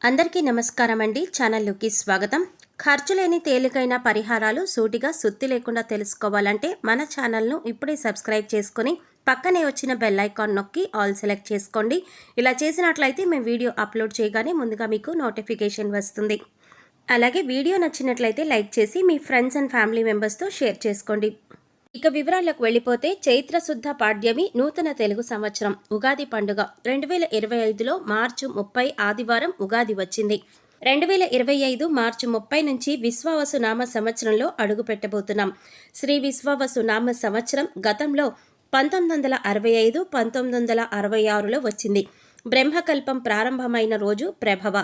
అందరికీ నమస్కారం అండి. ఛానల్లోకి స్వాగతం. ఖర్చు లేని తేలికైన పరిహారాలు సూటిగా సుత్తి లేకుండా తెలుసుకోవాలంటే మన ఛానల్ను ఇప్పుడే సబ్స్క్రైబ్ చేసుకొని పక్కనే వచ్చిన బెల్ ఐకాన్ నొక్కి ఆల్ సెలెక్ట్ చేసుకోండి. ఇలా చేసినట్లయితే మేము వీడియో అప్లోడ్ చేయగానే ముందుగా మీకు నోటిఫికేషన్ వస్తుంది. అలాగే వీడియో నచ్చినట్లయితే లైక్ చేసి మీ ఫ్రెండ్స్ అండ్ ఫ్యామిలీ మెంబర్స్తో షేర్ చేసుకోండి. ఇక వివరాలకు వెళ్ళిపోతే చైత్ర శుద్ధ పాడ్యమి నూతన తెలుగు సంవత్సరం ఉగాది పండుగ 2025లో మార్చి 30 ఆదివారం ఉగాది వచ్చింది. 2025 మార్చి 30 నుంచి విశ్వావసు నామ సంవత్సరంలో అడుగు పెట్టబోతున్నాం. శ్రీ విశ్వావసు నామ సంవత్సరం గతంలో 1965, 1966లో వచ్చింది. బ్రహ్మకల్పం ప్రారంభమైన రోజు ప్రభవ,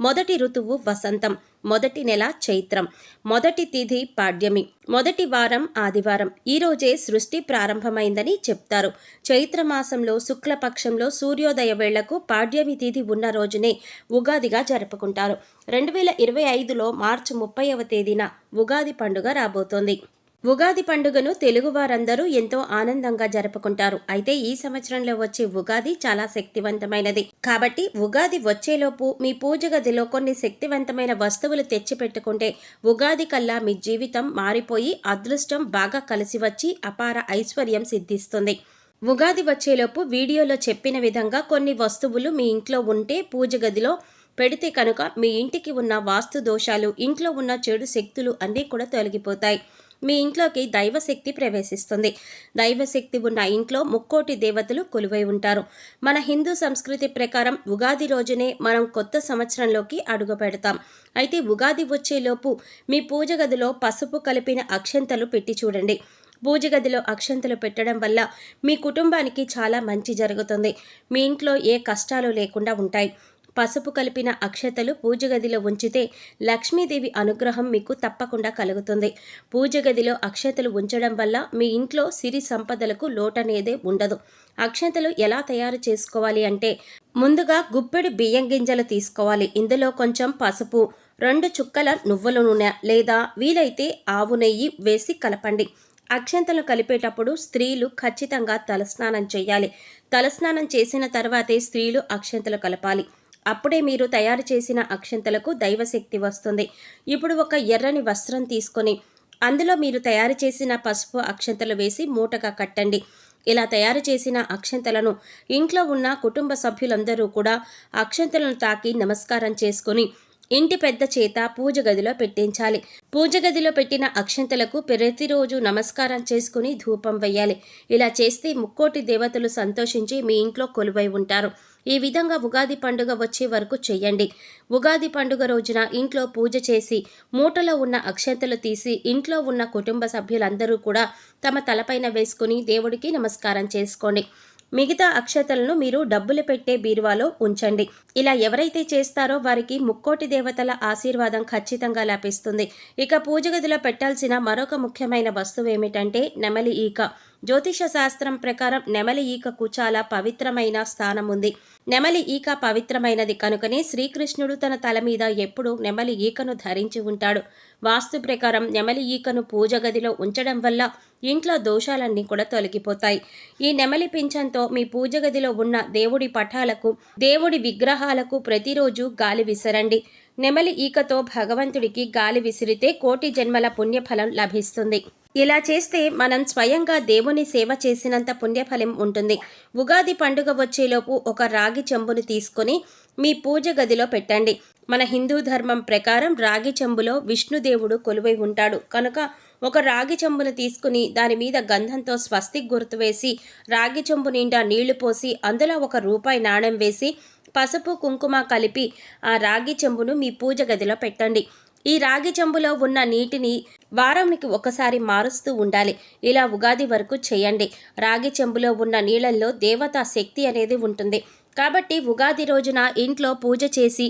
మొదటి ఋతువు వసంతం, మొదటి నెల చైత్రం, మొదటి తిథి పాడ్యమి, మొదటి వారం ఆదివారం. ఈరోజే సృష్టి ప్రారంభమైందని చెప్తారు. చైత్రమాసంలో శుక్లపక్షంలో సూర్యోదయ వేళకు పాడ్యమి తిథి ఉన్న రోజునే ఉగాదిగా జరుపుకుంటారు. 2025లో మార్చి 30వ తేదీన ఉగాది పండుగ రాబోతోంది. ఉగాది పండుగను తెలుగువారందరూ ఎంతో ఆనందంగా జరుపుకుంటారు. అయితే ఈ సంవత్సరంలో వచ్చే ఉగాది చాలా శక్తివంతమైనది. కాబట్టి ఉగాది వచ్చేలోపు మీ పూజ గదిలో కొన్ని శక్తివంతమైన వస్తువులు తెచ్చిపెట్టుకుంటే ఉగాది కల్లా మీ జీవితం మారిపోయి అదృష్టం బాగా కలిసి వచ్చి అపార ఐశ్వర్యం సిద్ధిస్తుంది. ఉగాది వచ్చేలోపు వీడియోలో చెప్పిన విధంగా కొన్ని వస్తువులు మీ ఇంట్లో ఉంటే పూజ గదిలో పెడితే కనుక మీ ఇంటికి ఉన్న వాస్తు దోషాలు, ఇంట్లో ఉన్న చెడు శక్తులు అన్నీ కూడా తొలగిపోతాయి. మీ ఇంట్లోకి దైవశక్తి ప్రవేశిస్తుంది. దైవశక్తి ఉన్న ఇంట్లో ముక్కోటి దేవతలు కొలువై ఉంటారు. మన హిందూ సంస్కృతి ప్రకారం ఉగాది రోజునే మనం కొత్త సంవత్సరంలోకి అడుగు పెడతాం. అయితే ఉగాది వచ్చేలోపు మీ పూజ గదిలో పసుపు కలిపిన అక్షంతలు పెట్టి చూడండి. పూజ గదిలో అక్షంతలు పెట్టడం వల్ల మీ కుటుంబానికి చాలా మంచి జరుగుతుంది. మీ ఇంట్లో ఏ కష్టాలు లేకుండా ఉంటాయి. పసుపు కలిపిన అక్షతలు పూజ గదిలో ఉంచితే లక్ష్మీదేవి అనుగ్రహం మీకు తప్పకుండా కలుగుతుంది. పూజ గదిలో అక్షతలు ఉంచడం వల్ల మీ ఇంట్లో సిరి సంపదలకు లోటనేదే ఉండదు. అక్షతలు ఎలా తయారు చేసుకోవాలి అంటే ముందుగా గుప్పెడు బియ్యం గింజలు తీసుకోవాలి. ఇందులో కొంచెం పసుపు, 2 చుక్కల నువ్వుల నూనె లేదా వీలైతే ఆవు నెయ్యి వేసి కలపండి. అక్షంతలు కలిపేటప్పుడు స్త్రీలు ఖచ్చితంగా తలస్నానం చేయాలి. తలస్నానం చేసిన తర్వాతే స్త్రీలు అక్షంతలు కలపాలి. అప్పుడే మీరు తయారు చేసిన అక్షంతలకు దైవశక్తి వస్తుంది. ఇప్పుడు ఒక ఎర్రని వస్త్రం తీసుకొని అందులో మీరు తయారు చేసిన పసుపు అక్షంతలు వేసి మూటగా కట్టండి. ఇలా తయారు చేసిన అక్షంతలను ఇంట్లో ఉన్న కుటుంబ సభ్యులందరూ కూడా అక్షంతలను తాకి నమస్కారం చేసుకొని ఇంటి పెద్ద చేత పూజ గదిలో పెట్టించాలి. పూజ గదిలో పెట్టిన అక్షంతలకు ప్రతిరోజు నమస్కారం చేసుకుని ధూపం వేయాలి. ఇలా చేస్తే ముక్కోటి దేవతలు సంతోషించి మీ ఇంట్లో కొలువై ఉంటారు. ఈ విధంగా ఉగాది పండుగ వచ్చే వరకు చెయ్యండి. ఉగాది పండుగ రోజున ఇంట్లో పూజ చేసి మూటలో ఉన్న అక్షంతలు తీసి ఇంట్లో ఉన్న కుటుంబ సభ్యులందరూ కూడా తమ తలపైన వేసుకుని దేవుడికి నమస్కారం చేసుకోండి. మిగతా అక్షతలను మీరు డబ్బులు పెట్టే బీరువాలో ఉంచండి. ఇలా ఎవరైతే చేస్తారో వారికి ముక్కోటి దేవతల ఆశీర్వాదం ఖచ్చితంగా లభిస్తుంది. ఇక పూజ గదిలో పెట్టాల్సిన మరొక ముఖ్యమైన వస్తువు ఏమిటంటే నెమలి ఈక. జ్యోతిష శాస్త్రం ప్రకారం నెమలి ఈకకు చాలా పవిత్రమైన స్థానం ఉంది. నెమలి ఈక పవిత్రమైనది కనుకనే శ్రీకృష్ణుడు తన తల మీద ఎప్పుడూ నెమలి ఈకను ధరించి ఉంటాడు. వాస్తు ప్రకారం నెమలి ఈకను పూజ గదిలో ఉంచడం వల్ల ఇంట్లో దోషాలన్నీ కూడా తొలగిపోతాయి. ఈ నెమలి పింఛంతో మీ పూజ గదిలో ఉన్న దేవుడి పటాలకు, దేవుడి విగ్రహాలకు ప్రతిరోజు గాలి విసరండి. నెమలి ఈకతో భగవంతుడికి గాలి విసిరితే కోటి జన్మల పుణ్యఫలం లభిస్తుంది. ఇలా చేస్తే మనం స్వయంగా దేవుని సేవ చేసినంత పుణ్యఫలం ఉంటుంది. ఉగాది పండుగ వచ్చేలోపు ఒక రాగి చెంబును తీసుకొని మీ పూజ గదిలో పెట్టండి. మన హిందూ ధర్మం ప్రకారం రాగి చెంబులో విష్ణుదేవుడు కొలువై ఉంటాడు కనుక ఒక రాగి చెంబును తీసుకుని దాని మీద గంధంతో స్వస్తిక్ గుర్తు వేసి రాగి చెంబు నిండా నీళ్లు పోసి అందులో ₹1 నాణెం వేసి పసుపు కుంకుమ కలిపి ఆ రాగి చెంబును మీ పూజ గదిలో పెట్టండి. ఈ రాగి చెంబులో ఉన్న నీటిని వారానికి ఒకసారి మారుస్తూ ఉండాలి. ఇలా ఉగాది వరకు చేయండి. రాగి చెంబులో ఉన్న నీళ్ళల్లో దేవతా శక్తి అనేది ఉంటుంది. కాబట్టి ఉగాది రోజున ఇంట్లో పూజ చేసి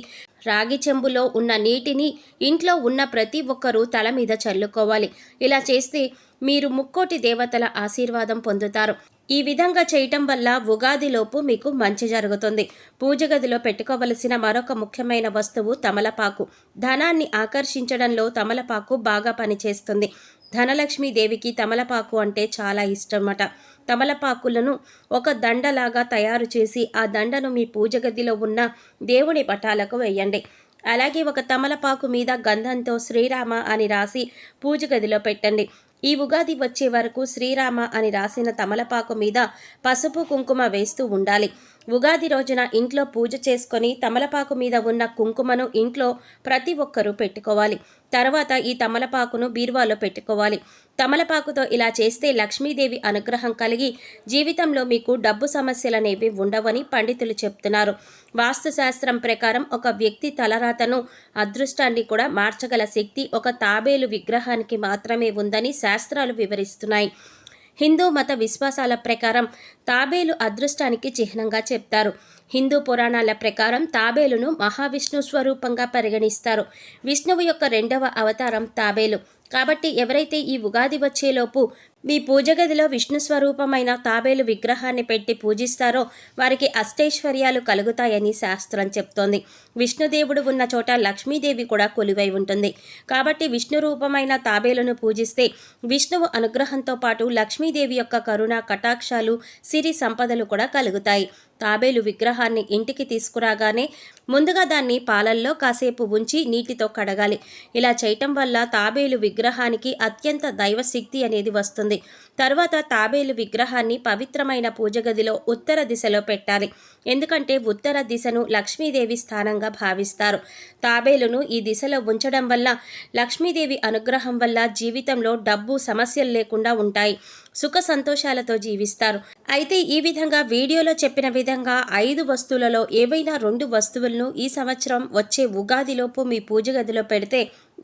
రాగి చెంబులో ఉన్న నీటిని ఇంట్లో ఉన్న ప్రతి ఒక్కరూ తల మీద చల్లుకోవాలి. ఇలా చేస్తే మీరు ముక్కోటి దేవతల ఆశీర్వాదం పొందుతారు. ఈ విధంగా చేయటం వల్ల ఉగాదిలోపు మీకు మంచి జరుగుతుంది. పూజ గదిలో పెట్టుకోవలసిన మరొక ముఖ్యమైన వస్తువు తమలపాకు. ధనాన్ని ఆకర్షించడంలో తమలపాకు బాగా పనిచేస్తుంది. ధనలక్ష్మీదేవికి తమలపాకు అంటే చాలా ఇష్టమట. తమలపాకులను ఒక దండలాగా తయారు చేసి ఆ దండను మీ పూజ గదిలో ఉన్న దేవుని పటాలకు వేయండి. అలాగే ఒక తమలపాకు మీద గంధంతో శ్రీరామ అని రాసి పూజ గదిలో పెట్టండి. ఈ ఉగాది వచ్చే వరకు శ్రీరామ అని రాసిన తమలపాకు మీద పసుపు కుంకుమ వేస్తూ ఉండాలి. ఉగాది రోజున ఇంట్లో పూజ చేసుకొని తమలపాకు మీద ఉన్న కుంకుమను ఇంట్లో ప్రతి ఒక్కరూ పెట్టుకోవాలి. తర్వాత ఈ తమలపాకును బీరువాలో పెట్టుకోవాలి. తమలపాకుతో ఇలా చేస్తే లక్ష్మీదేవి అనుగ్రహం కలిగి జీవితంలో మీకు డబ్బు సమస్యలనేవి ఉండవని పండితులు చెప్తున్నారు. వాస్తుశాస్త్రం ప్రకారం ఒక వ్యక్తి తలరాతను, అదృష్టాన్ని కూడా మార్చగల శక్తి ఒక తాబేలు విగ్రహానికి మాత్రమే ఉందని శాస్త్రాలు వివరిస్తున్నాయి. హిందూ మత విశ్వాసాల ప్రకారం తాబేలు అదృష్టానికి చిహ్నంగా చెప్తారు. హిందూ పురాణాల ప్రకారం తాబేలును మహావిష్ణు స్వరూపంగా పరిగణిస్తారు. విష్ణువు యొక్క 2వ అవతారం తాబేలు. కాబట్టి ఎవరైతే ఈ ఉగాది వచ్చేలోపు మీ పూజ గదిలో విష్ణు స్వరూపమైన తాబేలు విగ్రహాన్ని పెట్టి పూజిస్తారో వారికి అష్టైశ్వర్యాలు కలుగుతాయని శాస్త్రం చెప్తోంది. విష్ణుదేవుడు ఉన్న చోట లక్ష్మీదేవి కూడా కొలువై ఉంటుంది. కాబట్టి విష్ణు రూపమైన తాబేలును పూజిస్తే విష్ణువు అనుగ్రహంతో పాటు లక్ష్మీదేవి యొక్క కరుణ కటాక్షాలు, సిరి సంపదలు కూడా కలుగుతాయి. తాబేలు విగ్రహాన్ని ఇంటికి తీసుకురాగానే ముందుగా దాన్ని పాలల్లో కాసేపు ఉంచి నీటితో కడగాలి. ఇలా చేయటం వల్ల తాబేలు విగ్రహానికి అత్యంత దైవశక్తి అనేది వస్తుంది. తర్వాత తాబేలు విగ్రహాన్ని పవిత్రమైన పూజ గదిలో ఉత్తర దిశలో పెట్టాలి. ఎందుకంటే ఉత్తర దిశను లక్ష్మీదేవి స్థానంగా భావిస్తారు. తాబేలును ఈ దిశలో ఉంచడం వల్ల లక్ష్మీదేవి అనుగ్రహం వల్ల జీవితంలో డబ్బు సమస్యలు లేకుండా ఉంటాయి. సుఖ సంతోషాలతో జీవిస్తారు. అయితే ఈ విధంగా వీడియోలో చెప్పిన విధంగా 5 వస్తువులలో ఏవైనా 2 వస్తువులను ఈ సంవత్సరం వచ్చే ఉగాదిలోపు మీ పూజ గదిలో పెడితే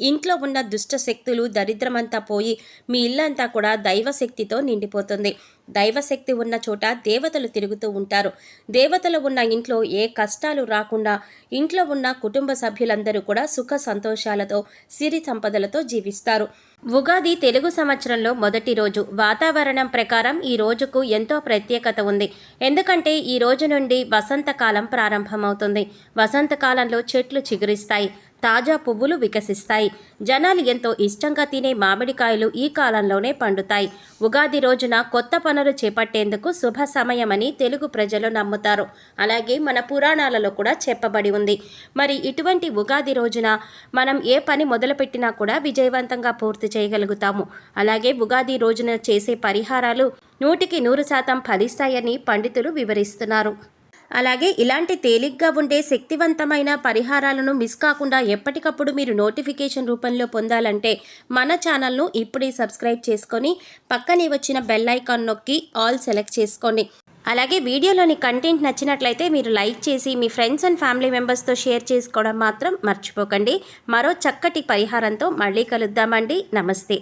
ఇంట్లో ఉన్న దుష్ట శక్తులు, దరిద్రమంతా పోయి మీ ఇల్లంతా కూడా దైవశక్తితో నిండిపోతుంది. దైవశక్తి ఉన్న చోట దేవతలు తిరుగుతూ ఉంటారు. దేవతలు ఉన్న ఇంట్లో ఏ కష్టాలు రాకుండా ఇంట్లో ఉన్న కుటుంబ సభ్యులందరూ కూడా సుఖ సంతోషాలతో, సిరి సంపదలతో జీవిస్తారు. ఉగాది తెలుగు సంవత్సరంలో మొదటి రోజు. వాతావరణం ప్రకారం ఈ రోజుకు ఎంతో ప్రత్యేకత ఉంది. ఎందుకంటే ఈ రోజు నుండి వసంతకాలం ప్రారంభమవుతుంది. వసంతకాలంలో చెట్లు చిగురిస్తాయి, తాజా పువ్వులు వికసిస్తాయి. జనాలు ఎంతో ఇష్టంగా తినే మామిడికాయలు ఈ కాలంలోనే పండుతాయి. ఉగాది రోజున కొత్త పనులు చేపట్టేందుకు శుభ సమయమని తెలుగు ప్రజలు నమ్ముతారు. అలాగే మన పురాణాలలో కూడా చెప్పబడి ఉంది. మరి ఇటువంటి ఉగాది రోజున మనం ఏ పని మొదలుపెట్టినా కూడా విజయవంతంగా పూర్తి చేయగలుగుతాము. అలాగే ఉగాది రోజున చేసే పరిహారాలు 100కి 100% ఫలిస్తాయని పండితులు వివరిస్తున్నారు. అలాగే ఇలాంటి తేలిగ్గా ఉండే శక్తివంతమైన పరిహారాలను మిస్ కాకుండా ఎప్పటికప్పుడు మీరు నోటిఫికేషన్ రూపంలో పొందాలంటే మన ఛానల్ను ఇప్పుడే సబ్స్క్రైబ్ చేసుకొని పక్కనే వచ్చిన బెల్ ఐకాన్ నొక్కి ఆల్ సెలెక్ట్ చేసుకోండి. అలాగే వీడియోలోని కంటెంట్ నచ్చినట్లయితే మీరు లైక్ చేసి మీ ఫ్రెండ్స్ అండ్ ఫ్యామిలీ మెంబర్స్తో షేర్ చేసుకోవడం మాత్రం మర్చిపోకండి. మరో చక్కటి పరిహారంతో మళ్ళీ కలుద్దామండి. నమస్తే.